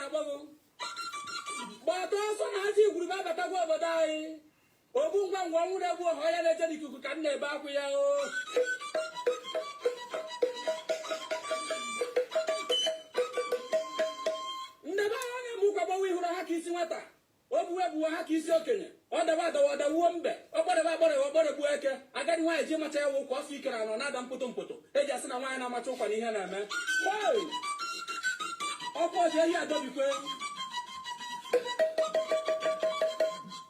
na-akpọ gbata ọsọ na aja igwuru babatagwa obodo anyị ogbu ngwa ngwa nwụrụ egbu ọha ya na-eje n'ikuku ka m na-ebe akwụ ya o ndebe ahụ na-eme ụkwa gbawa ihuru ha ka isi nwata o buwe buwe ha ka isi okenye ọ daba adawa adawuo mbe ọgbọdebe agbọrọ ọgbọrọgbu eke agadi nwaanyị ji macha ya wụ ka ọfọ ikere anọ na-ada mpụtụ mpụtụ eji asị na nwaanyị na-amacha ụkwa na ihe na-eme ọkụ ọji ehi adọbikwe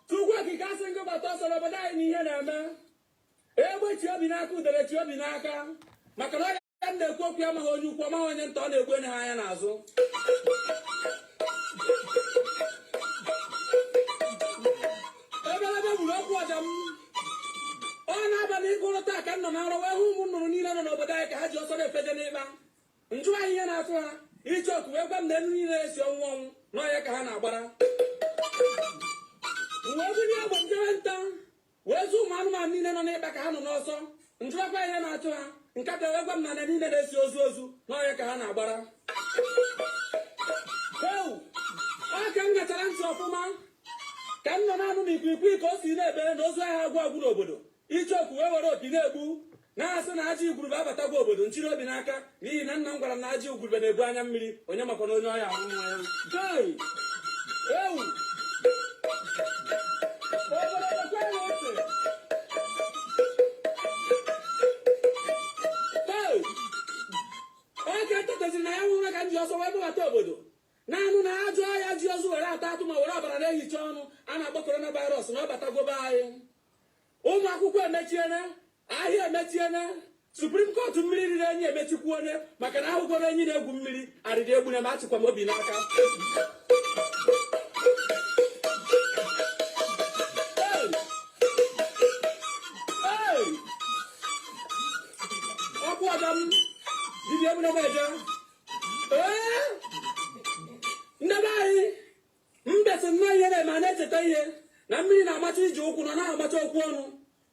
Chukwu okike asị ngị gbata ọsọ n'obodo anyị n'ihe na-eme egbe chi obi n'aka udere chi obi n'aka maka na ọya m na-ekwu okwu amaghị onye ukwu amaghị onye nta ọ na-egbu enye ha anya n'azụ ebelebe gburu okwu ọja m ọ na-abalị ịgụrụ taa ka m nọ na nrọ wee hụ ụmụ nnụnụ niile nọ n'obodo anyị ka ha ji ọsọ na-efeje n'ịkpa njụ anyị ihe na-atụ ha iche oku wee gwa m na enu niile esi ọnwụ ọnwụ n'ọhịa ka ha na-agbara wee bunye egbe njewe nta wee zụ ụmụ anụmanụ niile nọ n'ịkpa ka ha nọ n'ọsọ njụakwa ihe na-atụ ha nkata wee gwa m na niile na-esi ozu ozu n'ọhịa ka ha na-agbara aka m gachara ntị ọfụma ka m nọ na-anụ n'ikwikwii ka o si na-ebe na ozu ahịa agwụ agwụ n'obodo icheoku wee were opi na-egbu na-asị na aja igwurube abatagwa obodo nchiri obi n'aka n'ihi na nna m gwara m na aja igwurube na-ebu anya mmiri onye makwa na onye ọya ahụ ewu oge ntetaziri na ya nwụrụ ka m ji ọsọ wee bụbata obodo na-anụ na ajụ ahịa ji ozu were ata atụ ma were ọbara na-ehicha ọnụ a na-akpọ korona virus na ọbatagwobe anyị ụmụ akwụkwọ emechiene ahịa emechiene suprim kọtụ mmiri riri enyi emechikwuone maka na ahụgoro enyi na-egwu mmiri arịrị egbu na ma achịkwa m obi n'aka ọkụ ọja m dibia egbu na meje ndebe anyị mbesi nnọọ ihe na-eme a na-echeta ihe na mmiri na-amacha iji ụkwụ nọ na-amacha okwu ọnụ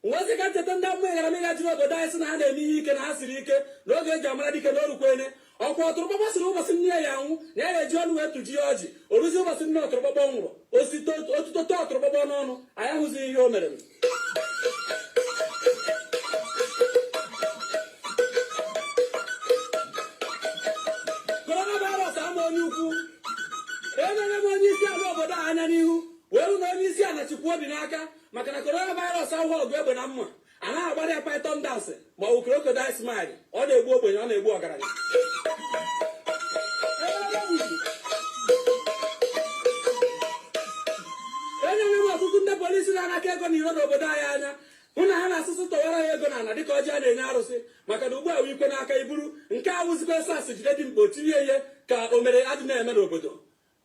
nwezi ka ncheta ndị mmụ ịghara mịga jiri obodo anyị sị na ha na-eme ihe ike na ha siri ike n'oge eji amara dike na orukwene ọkwa ọtụrụgbọgbọ siri ụbọchị nne ya anwụ na ya ga-eji ọnụ wee tụji ya ọjị o ruzi ụbọchị nne ọtụrụgbọgbọ nwụrụ osite otuto tọ ọtụrụgbọgbọ n'ọnụ anyị ahụzighị ihe o mere coronavirus ama onye ukwu enere m onye isi ala obodo a anya n'ihu wee hụ na onye isi ala chịkwa obi n'aka maka na coronavirus ahụhụ ọgụ egbe na mma a na-agbara ya python dance ma ọ bụ crocodile smile ọ na-egbu ogbenye ọ na-egbu ọgaranya enyere m ọtụtụ ndị polisi na-anaka ego n'iro n'obodo anyị anya hụ na ha na-asụsụ tọwara ya ego n'ala dịka ọjị a na-enye arụsị maka na ugbu a ikwe n'aka iburu nke a wụzikwa sas jide dị mkpa otinye ihe ka o mere adị na-eme n'obodo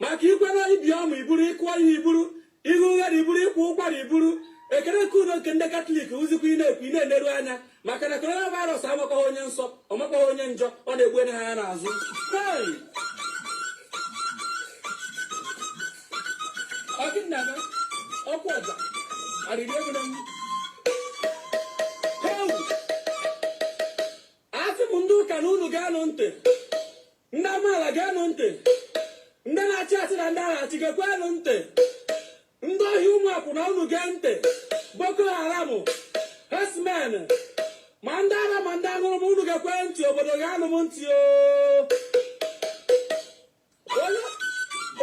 maka ikwe na ibi ọmụ iburu ịkụọ ihe iburu ihu ụghere iburu ịkwụ ụkwara iburu ekere nke udo nke ndị katọlik ụzikwa ị na-ekwu ị na-eneru anya maka na coronavirus amakwaghị onye nsọ ọ makwaghị onye njọ ọ na-egbu ha ya n'azụ ọkụ ọja arịrị ego na asị m ndị ụka na unu ga-anụ ntị ndị amaala ga-anụ ntị ndị na-achị achị na ndị agha achị ga-ekwenụ ntị ndị ohi ụmụ akwụna unu gee ntị Boko Haram herdsmen ma ndị agha ma ndị aṅụrụ m unu ga-ekwe ntị obodo ga-anụ m ntị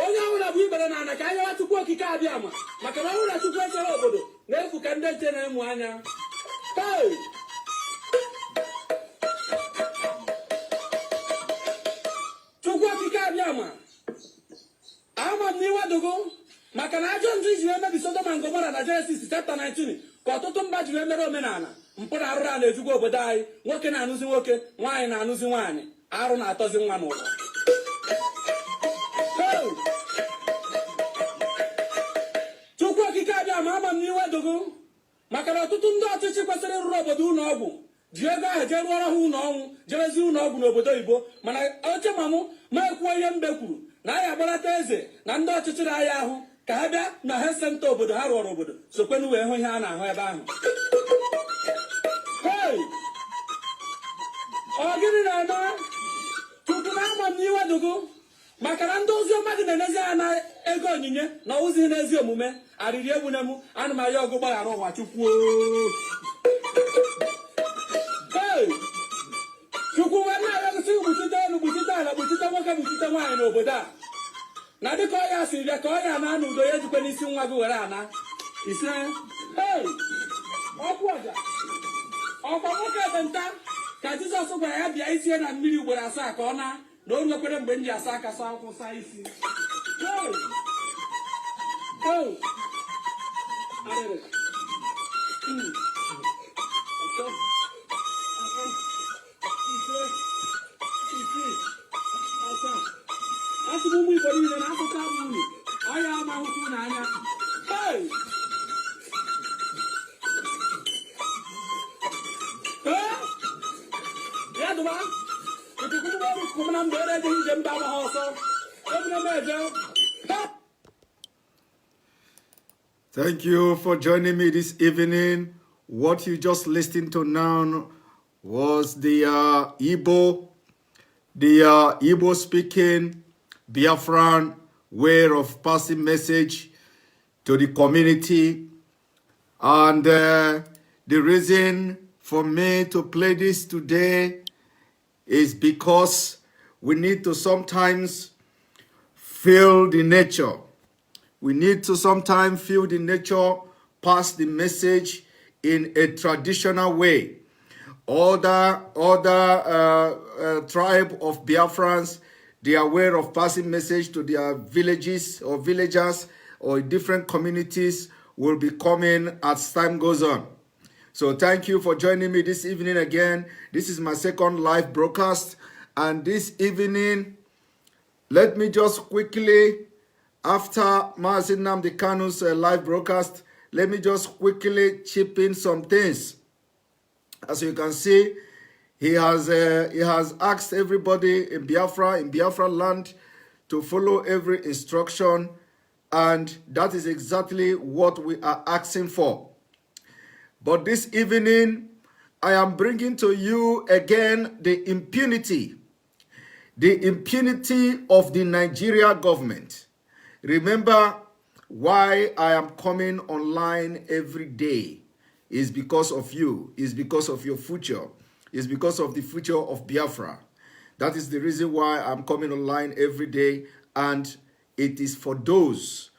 onye ọbụla bụ ibere na ana ka anyawa Chukwu okike abịa ma maka na ọbụla Chukwu echere obodo na-efu ka ndị nche na-emu anya Chukwu okike abịa ma ama m n'iwedugo maka na ajọ ndụ iji emebi Sodoma na Gomora na Jenesis chapter 19 ka ọtụtụ mba ji emere omenala mpụ na arụrụ a na-ejugwa obodo anyị nwoke na-anụzi nwoke nwaanyị na-anụzi nwaanyị arụ na-atọzi nwa n'ụwa Chukwu okike abịa ma ama m n'iwedugo maka na ọtụtụ ndị ọchịchị kwesịrị ịrụrụ obodo ụlọ ọgwụ ji ego ahụ jee rụọrọ ha ụlọ ọnwụ jerezi ụlọ ọgwụ n'obodo oyibo mana oche mamụ ma ekwuo ihe mbe kwuru na anyị agbarata eze na ndị ọchịchịrị anyị ahụ ka ha bịa na he senta obodo ha rụọrọ obodo sokwenu wee hụ ihe a na-ahụ ebe ahụ ọ gịnị na-eme Chukwu na ama m n'iwedugo maka na ndị ozi ọma gị na-enezi ya na ego onyinye na ozi n'ezi omume arịrị egwu na mụ ana m aya ọgụ gbaghara ụwa chukwu chukwu nwanne ya gụsị gbuchite elu gbuchite ala gbuchite nwoke gbuchite nwaanyị n'obodo a na dịka ọ ya siri bịa ka ọ ya na anụ udo ya ejikwa n'isi nwa gị were ana ise ọkụ ọja ọkwa nwoke ekpenta ka Jizọs gwara ya bịa isie na mmiri ugboro 7 ka ọ na o nwekwere mgbe m ji asa aka saa ụkwụ saa isi asị m ụmụ Igbo niile na asụta unu ọya amahụkwu n'anya ya dụba Thank you for joining me this evening. What you just listened to now was the Igbo speaking Biafran way of passing message to the community. And the reason for me to play this today is because we need to sometimes feel the nature. We need to sometimes feel the nature, pass the message in a traditional way. Other tribe of Biafrans, they are aware of passing message to their villages or villagers or different communities will be coming as time goes on. So thank you for joining me this evening again. This is my second live broadcast. And this evening, let me just quickly, after Mazi Nnamdi Kanu's live broadcast, let me just quickly chip in some things. As you can see, he has asked everybody in Biafra land, to follow every instruction. And that is exactly what we are asking for. But this evening, I am bringing to you again the impunity of the Nigeria government. Remember why I am coming online every day is because of you, is because of your future, is because of the future of Biafra. That is the reason why I'm coming online every day, and it is for those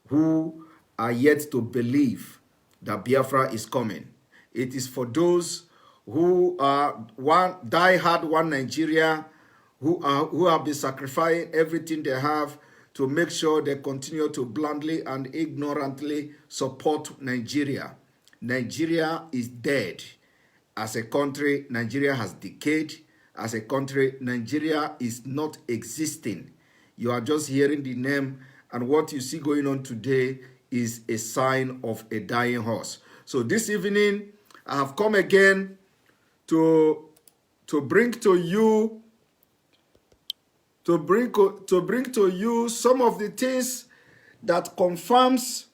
who are yet to believe that Biafra is coming. It is for those who are die-hard one Nigeria, who have been sacrificing everything they have to make sure they continue to bluntly and ignorantly support Nigeria. Nigeria is dead. As a country, Nigeria has decayed. As a country, Nigeria is not existing. You are just hearing the name, and what you see going on today is a sign of a dying horse. So this evening, I have come again to bring to you some of the things that confirms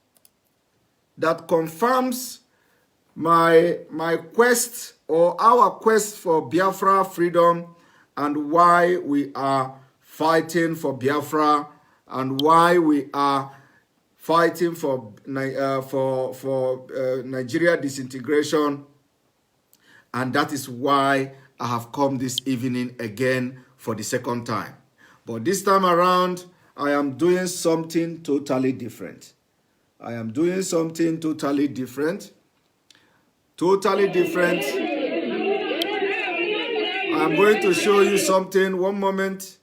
my quest or our quest for Biafra freedom, and why we are fighting for Biafra, and why we are fighting for Nigeria disintegration. And that is why I have come this evening again for the second time. But this time around, I am doing something totally different. I am doing something totally different. Totally different. I'm going to show you something. One moment.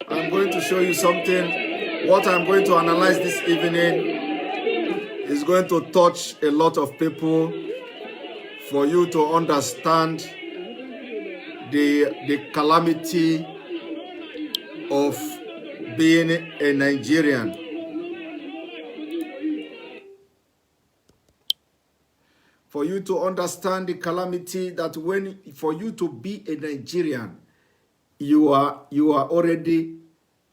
I'm going to show you something. What I'm going to analyze this evening is going to touch a lot of people for you to understand the calamity of being a Nigerian. For you to understand the calamity that for you to be a Nigerian, you are already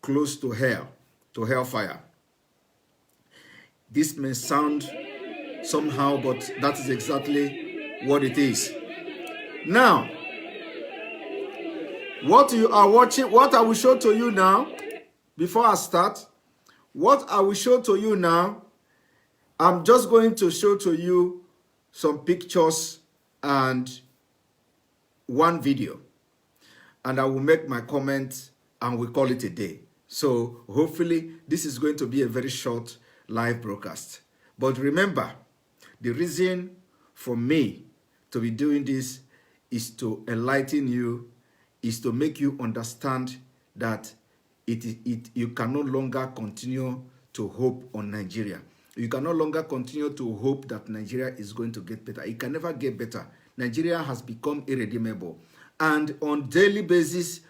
close to hell, to hellfire. This may sound somehow, but that is exactly what it is. Now, what you are watching, what I will show to you now, before I start, what I will show to you now, I'm just going to show to you some pictures and one video. And I will make my comment and we call it a day. So hopefully this is going to be a very short live broadcast. But remember, the reason for me to be doing this is to enlighten you, is to make you understand that you can no longer continue to hope on Nigeria. You can no longer continue to hope that Nigeria is going to get better. It can never get better. Nigeria has become irredeemable. And on daily basis,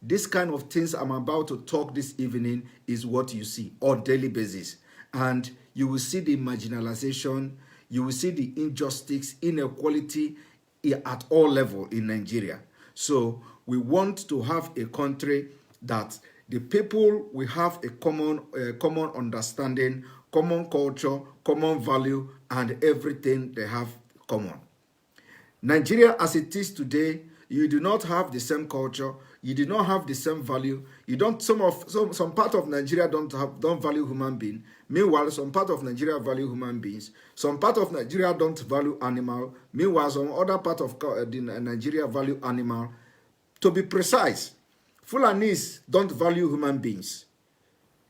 this kind of things I'm about to talk this evening is what you see on daily basis. And you will see the marginalization, you will see the injustice, inequality at all levels in Nigeria. So we want to have a country that the people will have a common understanding, common culture, common value, and everything they have common. Nigeria as it is today, you do not have the same culture, you do not have the same value. You don't. Some part of Nigeria don't value human being. Meanwhile, some part of Nigeria value human beings. Some part of Nigeria don't value animal. Meanwhile, some other part of Nigeria value animal. To be precise, Fulanis don't value human beings.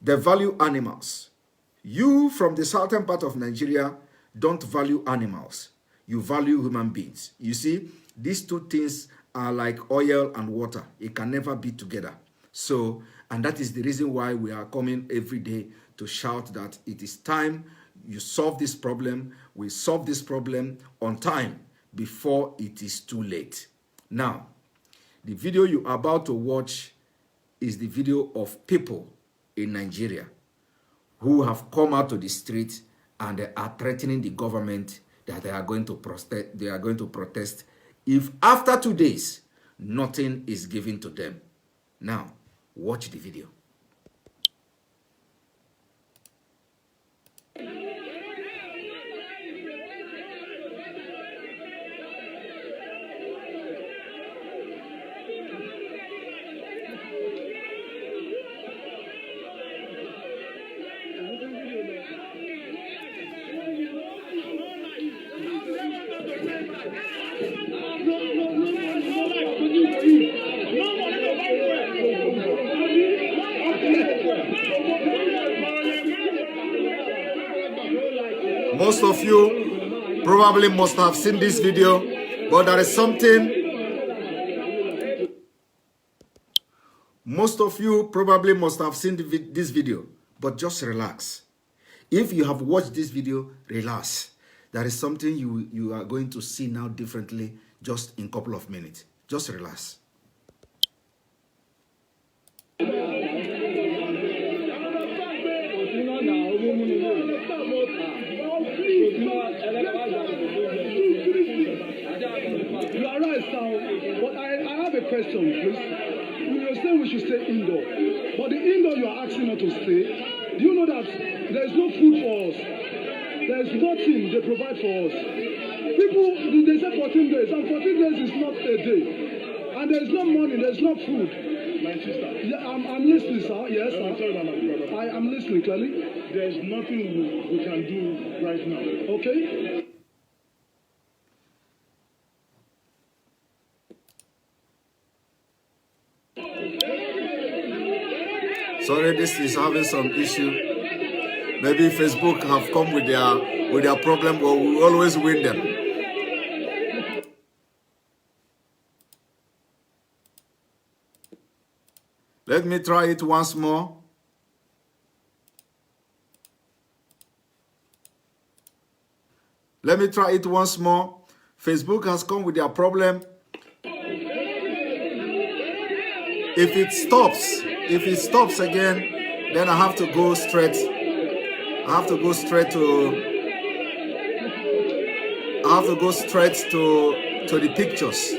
They value animals. You from the southern part of Nigeria don't value animals. You value human beings. You see, these two things are like oil and water. It can never be together. So, and that is the reason why we are coming every day to shout that it is time you solve this problem. We solve this problem on time before it is too late. Now, the video you are about to watch is the video of people in Nigeria who have come out to the street and they are threatening the government that they are going to protest if after 2 days nothing is given to them. Now, watch the video. Most of you probably must have seen this video, but there is something. Most of you probably must have seen this video, but just relax. If you have watched this video, relax. There is something you are going to see now differently just in a couple of minutes. Just relax. You are right, Sal. But I have a question, please. You say we should stay indoor. But the indoor you are asking us to stay, do you know that there is no food for us? There is nothing they provide for us. People, they say 14 days, and 14 days is not a day. And there is no money, there is no food. My sister. Yeah, I'm listening, sir. Yes, I'm sorry about my brother. I am listening clearly. There's nothing we can do right now. Okay. Sorry, this is having some issue. Maybe Facebook have come with their problem, but we always win them. Let me try it once more. Let me try it once more. Facebook has come with their problem. If it stops again, then I have to go straight. I have to go straight to the pictures.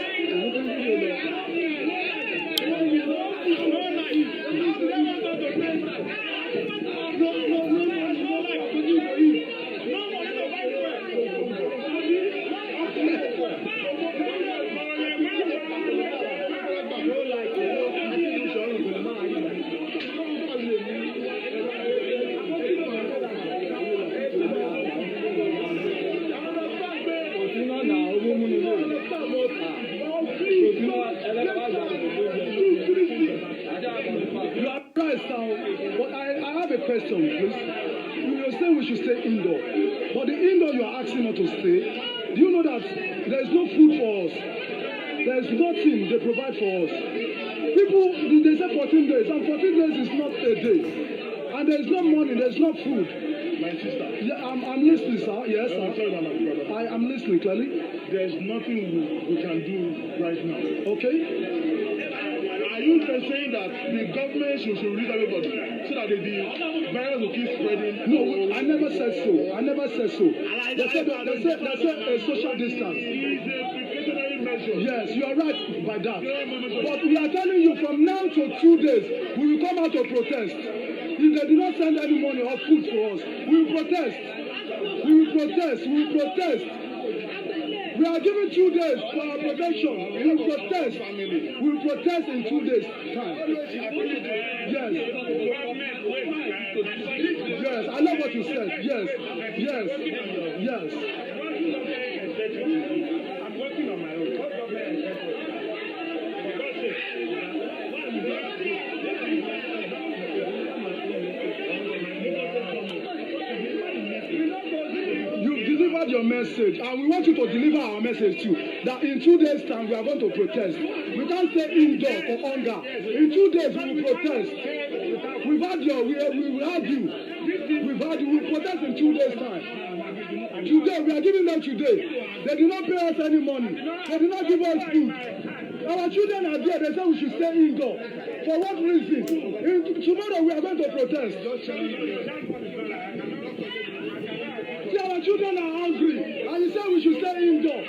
You are right now, but I have a question, please. You're saying we should stay indoor, but the indoor you are asking us to stay, do you know that there is no food for us? There is nothing they provide for us. People, they say 14 days, and 14 days is not a day. And there is no money, there is no food. My sister. Yeah, I'm listening, sir. Yes, sir. I'm sorry, my brother. I am listening clearly. There's nothing we can do right now. Okay? Are you saying that the government should release everybody so that the virus will keep spreading? No, I never said so. I never said so. They said a social distance. It's a precautionary measure. Yes, you are right by that. But we are telling you from now to 2 days, we will come out to protest. If they do not send any money or food for us, we will protest. We will protest. We will protest. We are given 2 days for our protection. We will protest. We will protest in 2 days' time. Yes. Yes, I know what you said. Yes. Yes. Yes. I'm working on my own. You've delivered your message, and we want you to deliver our message too. That in 2 days' time we are going to protest. We can't stay indoor for hunger. In 2 days we will protest. We've had you. We will have you. We've had you. We will protest in 2 days' time. Today we are giving them today. They do not pay us any money. They do not give us food. Our children are there. They say we should stay indoor. For what reason? Tomorrow we are going to protest. See, our children are hungry, and you say we should stay indoor.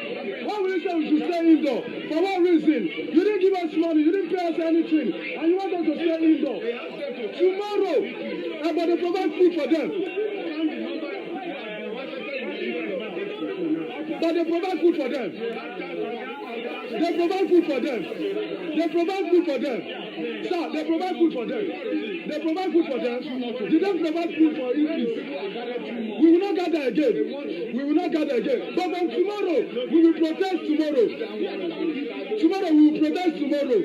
Why will you say we should stay indoor? For what reason? You didn't give us money, you didn't pay us anything, and you want us to stay indoor. Tomorrow, but they provide food for them. But they provide food for them. They provide food for them. They provide food for them. Sir, they provide food for them. They provide food for them. Did they provide food for increase? We will not gather again. We will not gather again. But on tomorrow, we will protest tomorrow. Tomorrow, we will protest tomorrow.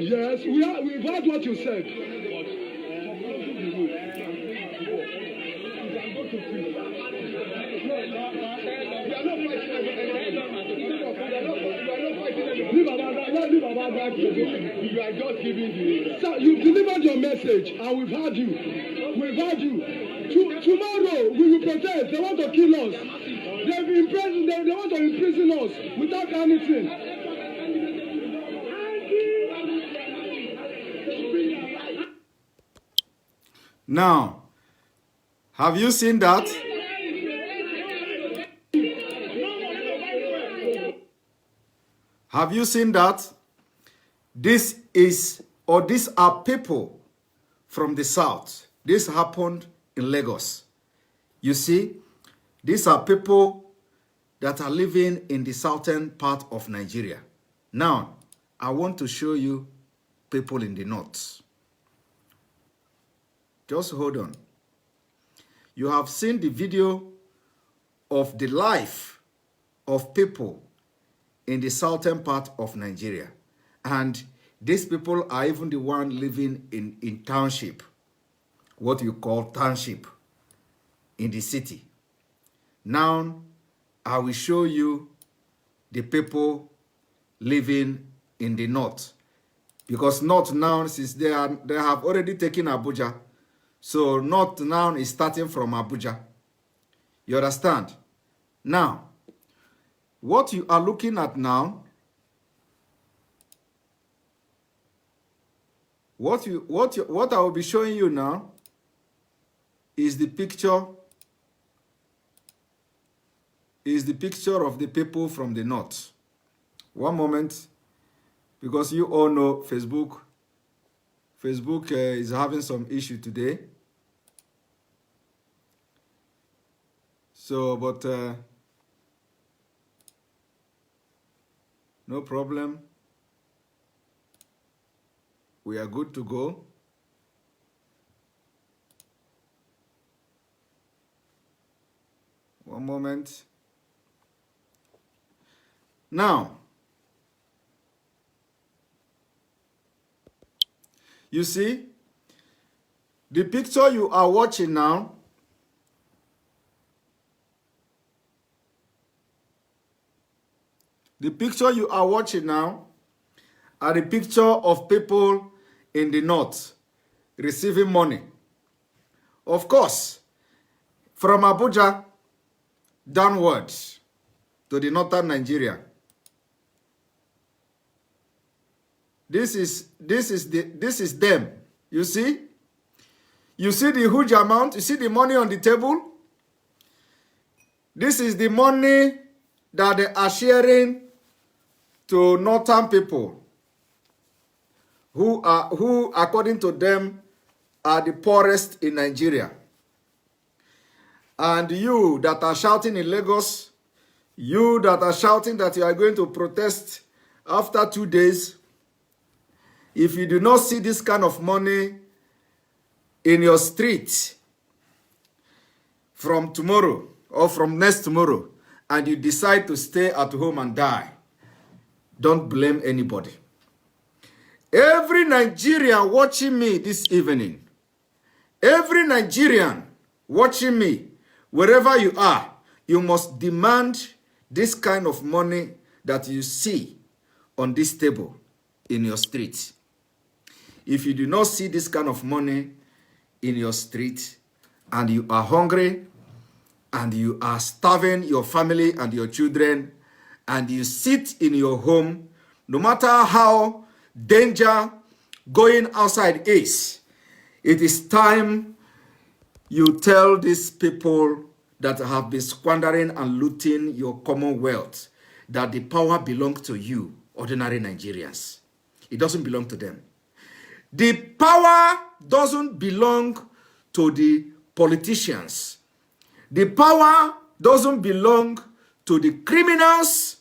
Yes, we've heard what you said. You are just giving the... Sir, you've delivered your message, and we've heard you. We've heard you. Tomorrow, we will protest. They want to kill us. They want to imprison us without anything. Now, have you seen that? Have you seen that? These are people from the south. This happened in Lagos. You see, these are people that are living in the southern part of Nigeria. Now, I want to show you people in the north. Just hold on. You have seen the video of the life of people in the southern part of Nigeria. And these people are even the one living in township, what you call township, in the city. Now, I will show you the people living in the north. Because north now, since they have already taken Abuja, so north now is starting from Abuja. You understand? Now, what you are looking at now, what I will be showing you now is the picture of the people from the north. One moment, because you all know Facebook is having some issue today. So, but no problem. We are good to go. One moment. Now, you see, the picture you are watching now, the picture you are watching now are the picture of people in the north receiving money. Of course, from Abuja downwards to the northern Nigeria. This is them. You see? You see the huge amount? You see the money on the table? This is the money that they are sharing to northern people who according to them are the poorest in Nigeria. And you that are shouting in Lagos, you that are shouting that you are going to protest after 2 days, if you do not see this kind of money in your street from tomorrow or from next tomorrow, and you decide to stay at home and die, don't blame anybody. Every Nigerian watching me this evening, every Nigerian watching me, wherever you are, you must demand this kind of money that you see on this table in your street. If you do not see this kind of money in your street, and you are hungry, and you are starving your family and your children, and you sit in your home, no matter how danger going outside is, it is time you tell these people that have been squandering and looting your commonwealth that the power belongs to you, ordinary Nigerians. It doesn't belong to them. The power doesn't belong to the politicians. The power doesn't belong to the criminals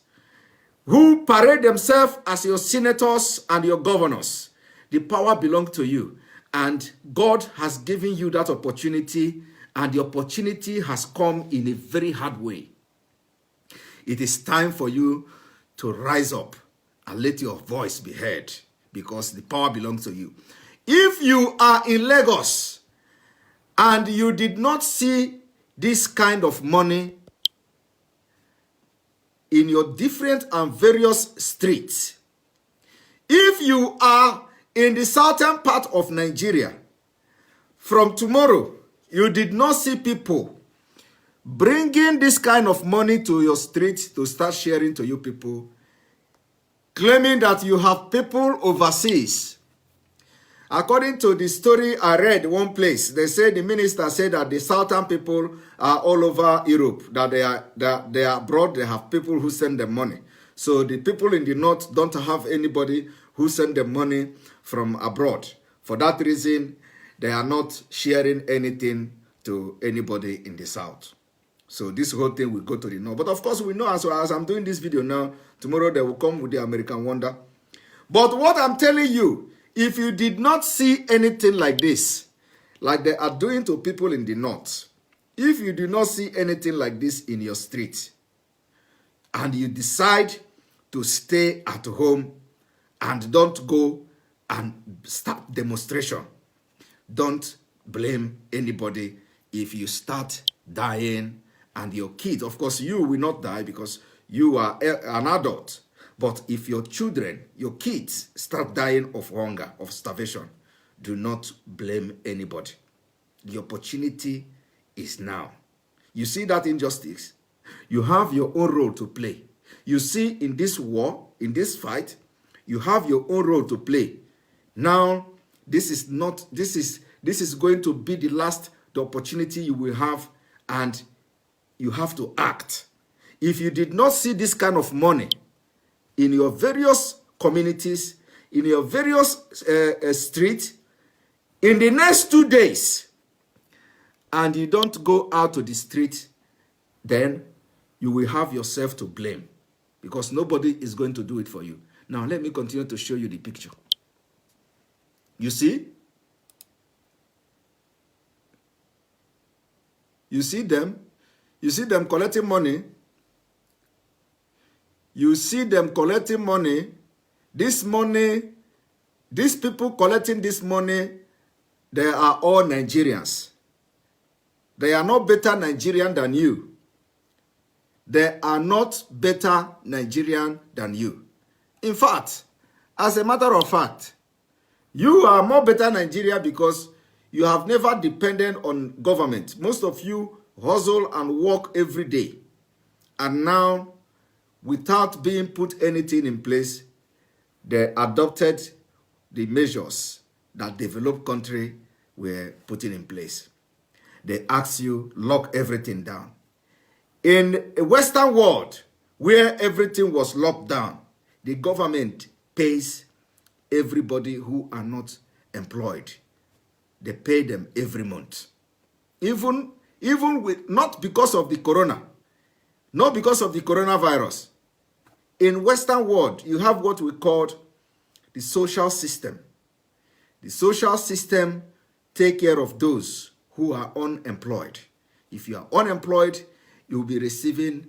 who parade themselves as your senators and your governors. The power belongs to you. And God has given you that opportunity, and the opportunity has come in a very hard way. It is time for you to rise up and let your voice be heard, because the power belongs to you. If you are in Lagos and you did not see this kind of money in your different and various streets, if you are in the southern part of Nigeria, from tomorrow, you did not see people bringing this kind of money to your street to start sharing to you people, claiming that you have people overseas. According to the story I read one place, they said the minister said that the southern people are all over Europe, that they are abroad, they have people who send them money. So the people in the north don't have anybody who send them money from abroad. For that reason, they are not sharing anything to anybody in the south. So this whole thing will go to the north. But of course, we know as I'm doing this video now, tomorrow they will come with the American wonder. But what I'm telling you, if you did not see anything like this, like they are doing to people in the north, if you do not see anything like this in your street, and you decide to stay at home and don't go and start demonstration, don't blame anybody if you start dying and your kids, of course you will not die because you are an adult, but if your children, your kids start dying of hunger, of starvation, do not blame anybody. The opportunity is now. You see that injustice? You have your own role to play. You see, in this war, in this fight, you have your own role to play. Now, this is going to be the opportunity you will have, and you have to act. If you did not see this kind of money in your various communities, in your various streets, in the next 2 days, and you don't go out to the street, then you will have yourself to blame, because nobody is going to do it for you. Now, let me continue to show you the picture. You see? You see them? You see them collecting money? you see them collecting money. This money, these people collecting this money, they are all Nigerians. They are not better Nigerian than you. They are not better Nigerian than you. In fact, as a matter of fact, you are more better Nigeria because you have never depended on government. Most of you hustle and work every day. And now, without being put anything in place, they adopted the measures that developed country were putting in place. They asked you, lock everything down. In a Western world, where everything was locked down, the government pays everybody who are not employed. They pay them every month. Even with, not because of the corona, not because of the coronavirus. In Western world, you have what we call the social system. The social system take care of those who are unemployed. If you are unemployed, you will be receiving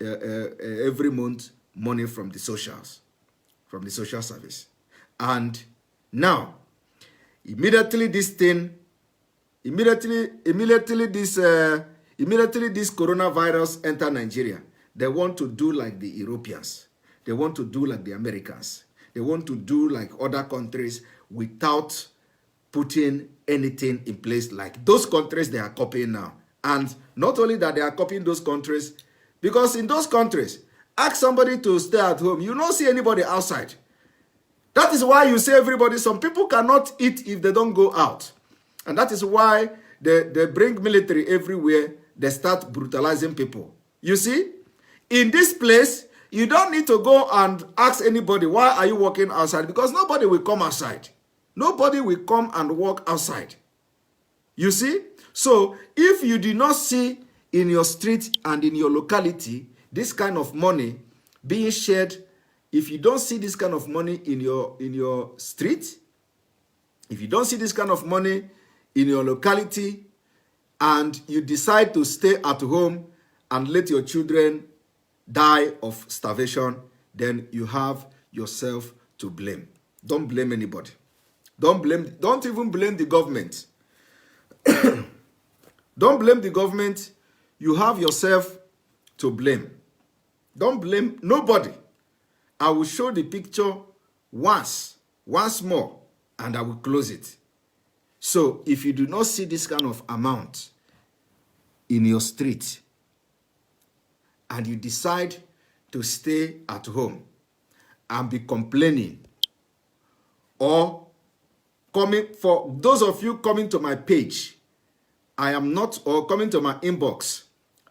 every month money from the socials, from the social service. And now, immediately this coronavirus enter Nigeria, they want to do like the Europeans. They want to do like the Americans. They want to do like other countries without putting anything in place like those countries they are copying now. And not only that they are copying those countries, because in those countries, ask somebody to stay at home, you don't see anybody outside. That is why you say everybody, some people cannot eat if they don't go out. And that is why they bring military everywhere. They start brutalizing people. You see, in this place, you don't need to go and ask anybody, why are you walking outside? Because nobody will come outside. Nobody will come and walk outside. You see? So, if you do not see in your street and in your locality this kind of money being shared, if you don't see this kind of money in your street, if you don't see this kind of money in your locality, and you decide to stay at home and let your children die of starvation, then you have yourself to blame. Don't blame anybody. Don't even blame the government. Don't blame the government. You have yourself to blame. Don't blame nobody. I will show the picture once more, and I will close it. So, if you do not see this kind of amount in your street, and you decide to stay at home and be complaining, or coming, for those of you coming to my page, I am not, or coming to my inbox,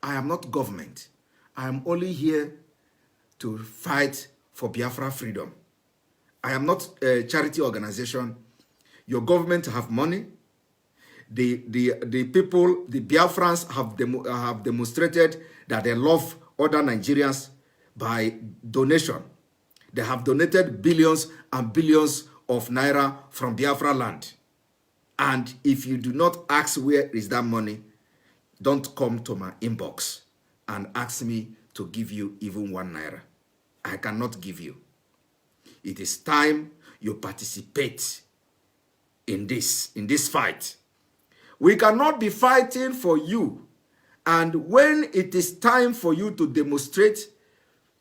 I am not government. I am only here to fight for Biafra freedom. I am not a charity organization. Your government have money. The people, the Biafrans have demonstrated that they love other Nigerians by donation. They have donated billions and billions of naira from Biafra land. And if you do not ask where is that money, don't come to my inbox and ask me to give you even 1 naira. I cannot give you. It is time you participate in this fight. We cannot be fighting for you, and when it is time for you to demonstrate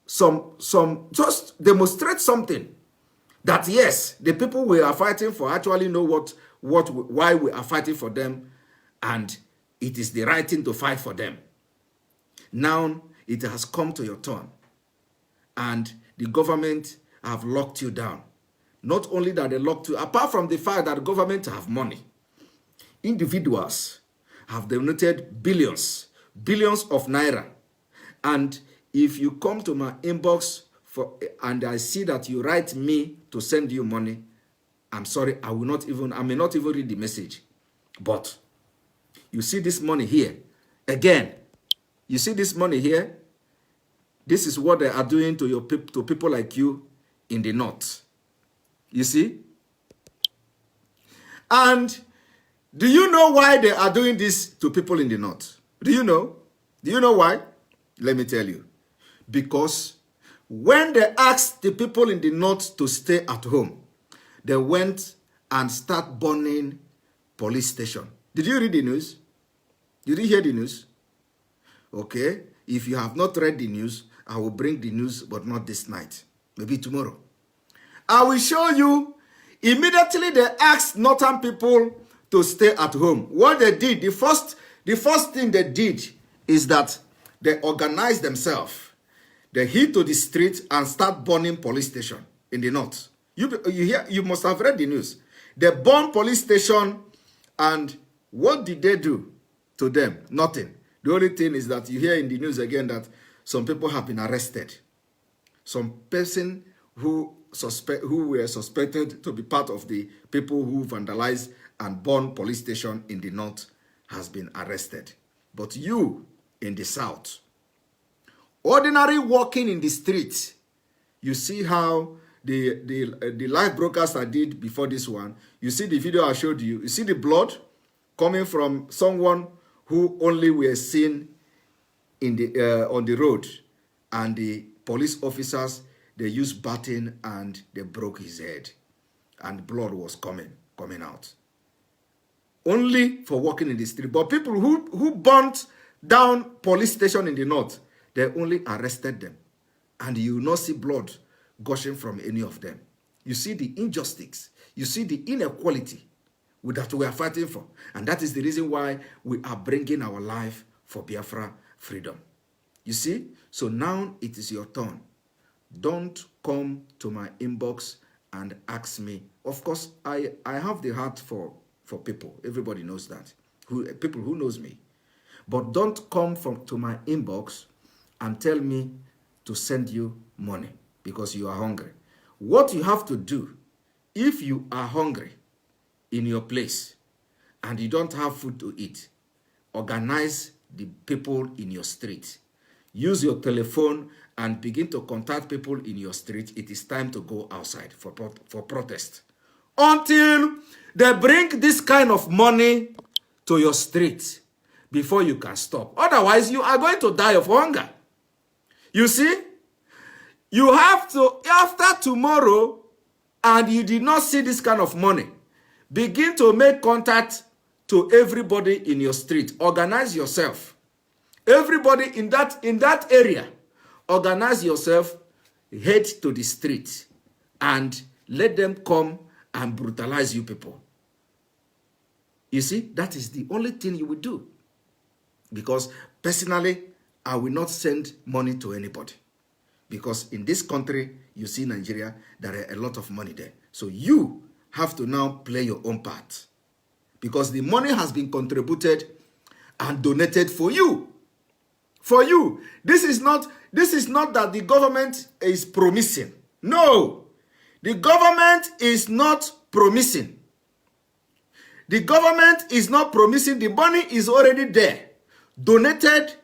just demonstrate something that yes, the people we are fighting for actually know why we are fighting for them, and it is the right thing to fight for them. Now it has come to your turn, and the government have locked you down. Not only that they locked you, apart from the fact that the government have money, individuals have donated billions of naira. And if you come to my inbox and I see that you write me to send you money, I'm sorry, I may not even read the message. But you see this money here. Again, you see this money here? This is what they are doing to people like you in the north. You see? And do you know why they are doing this to people in the north? Do you know? Do you know why? Let me tell you. Because When they asked the people in the north to stay at home, they went and start burning police station. Did you read the news? Did you hear the news? Okay. If you have not read the news, I will bring the news, but not this night. Maybe tomorrow. I will show you. Immediately they asked northern people to stay at home. What they did, the first thing they did is that they organized themselves. They hit to the street and start burning police station in the north. You must have read the news. They burned police station, and what did they do to them? Nothing. The only thing is that you hear in the news again that some people have been arrested. Some person who were suspected to be part of the people who vandalized and burned police station in the north has been arrested. But you in the south, ordinary walking in the street, you see how the live broadcast I did before this one, you see the video I showed you, you see the blood coming from someone who only were seen in the on the road, and the police officers, they used baton and they broke his head, and blood was coming out. Only for walking in the street. But people who burnt down police station in the north, they only arrested them, and you will not see blood gushing from any of them. You see the injustice, you see the inequality that we are fighting for, and that is the reason why we are bringing our life for Biafra freedom. You see, so now it is your turn. Don't come to my inbox and ask me. Of course, I have the heart for people. Everybody knows that. People who knows me. But don't come to my inbox and tell me to send you money because you are hungry. What you have to do, if you are hungry in your place and you don't have food to eat, organize the people in your street. Use your telephone and begin to contact people in your street. It is time to go outside for protest. Until they bring this kind of money to your street before you can stop. Otherwise, you are going to die of hunger. You see? You have to, after tomorrow, and you did not see this kind of money, begin to make contact to everybody in your street. Organize yourself. Everybody in that area, organize yourself, head to the street, and let them come and brutalize you people. You see, that is the only thing you will do. Because personally, I will not send money to anybody. Because in this country, you see Nigeria, there are a lot of money there. So you have to now play your own part. Because the money has been contributed and donated for you. For you. This is not that the government is promising. No. The government is not promising. The government is not promising. The money is already there. Donated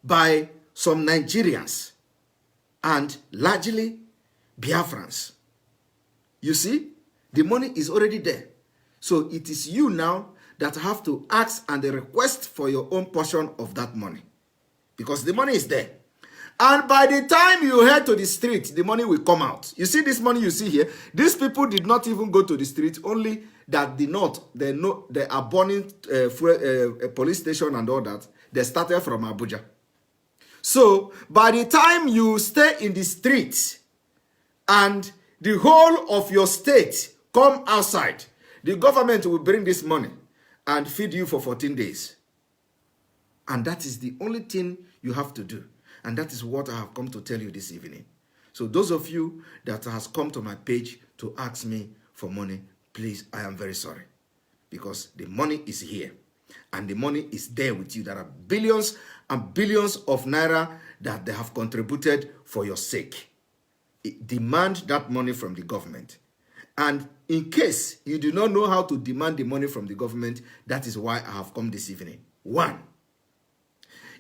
by some Nigerians and largely Biafrans. You see, the money is already there. So it is you now that have to ask and request for your own portion of that money. Because the money is there. And by the time you head to the street, the money will come out. You see this money you see here? These people did not even go to the street, only that they are burning a police station and all that. They started from Abuja. So by the time you stay in the street and the whole of your state come outside, the government will bring this money and feed you for 14 days. And that is the only thing you have to do. And that is what I have come to tell you this evening. So those of you that has come to my page to ask me for money, please, I am very sorry. Because the money is here. And the money is there with you. There are billions and billions of naira that they have contributed for your sake. Demand that money from the government. And in case you do not know how to demand the money from the government, that is why I have come this evening. 1,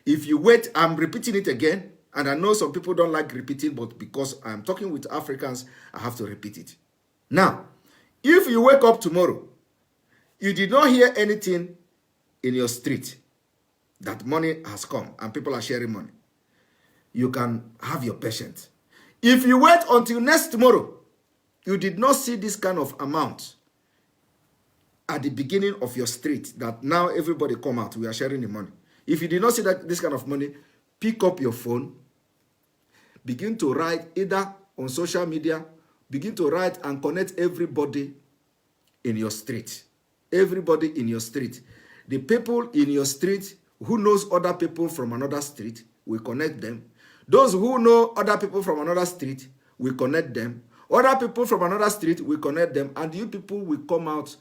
if you wait, I'm repeating it again, and I know some people don't like repeating, but because I'm talking with Africans, I have to repeat it. Now, if you wake up tomorrow, you did not hear anything in your street that money has come and people are sharing money, you can have your patience. If you wait until next tomorrow, you did not see this kind of amount at the beginning of your street, that now everybody come out, we are sharing the money. If you did not see this kind of money, pick up your phone, begin to write either on social media, begin to write and connect everybody in your street. Everybody in your street. The people in your street who knows other people from another street, we connect them. Those who know other people from another street, we connect them. Other people from another street, we connect them. And you people will come out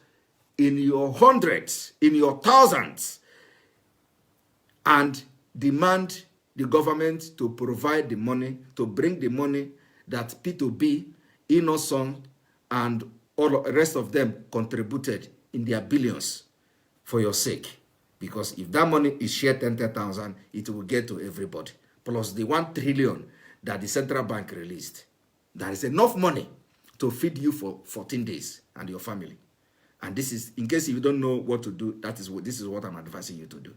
in your hundreds, in your thousands, and demand the government to provide the money, to bring the money that P2B, Innocent, and all the rest of them contributed in their billions for your sake. Because if that money is shared 10,000, it will get to everybody. Plus the 1 trillion that the central bank released. There is enough money to feed you for 14 days and your family. And this is, in case you don't know what to do, this is what I'm advising you to do.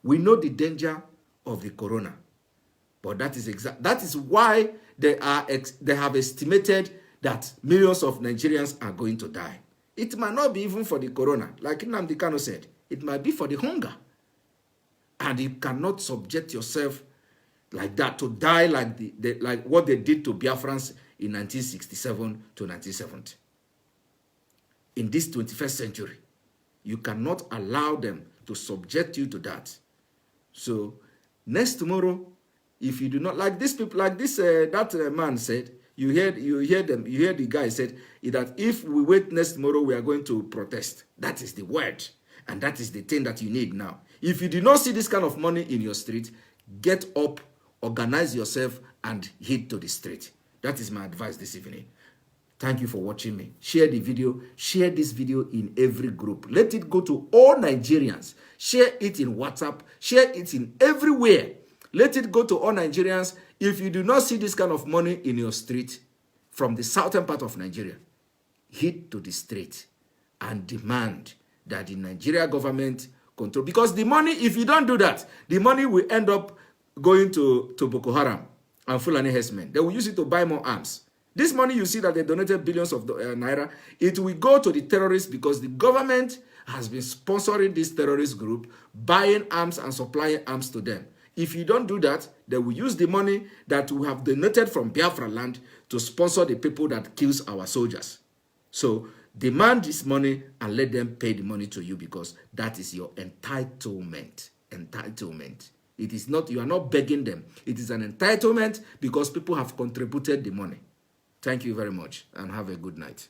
We know the danger of the corona, but that is why they have estimated that millions of Nigerians are going to die. It might not be even for the corona, like Nnamdi Kanu said. It might be for the hunger, and you cannot subject yourself like that to die like what they did to Biafrans in 1967 to 1970. In this 21st century, you cannot allow them to subject you to that. So next tomorrow, if you do not like these people, like this that man said, you hear the guy said that if we wait next tomorrow, we are going to protest. That is the word, and that is the thing that you need now. If you do not see this kind of money in your street, get up, organize yourself, and head to the street. That is my advice this evening. Thank you for watching me. Share the video. Share this video in every group. Let it go to all Nigerians. Share it in WhatsApp. Share it in everywhere. Let it go to all Nigerians. If you do not see this kind of money in your street from the southern part of Nigeria, head to the street and demand that the Nigeria government control. Because the money, if you don't do that, the money will end up going to Boko Haram and Fulani herdsmen. They will use it to buy more arms. This money you see that they donated billions of naira, it will go to the terrorists because the government has been sponsoring this terrorist group, buying arms and supplying arms to them. If you don't do that, they will use the money that we have donated from Biafra land to sponsor the people that kills our soldiers. So demand this money and let them pay the money to you, because that is your entitlement. Entitlement. It is not, you are not begging them. It is an entitlement because people have contributed the money. Thank you very much and have a good night.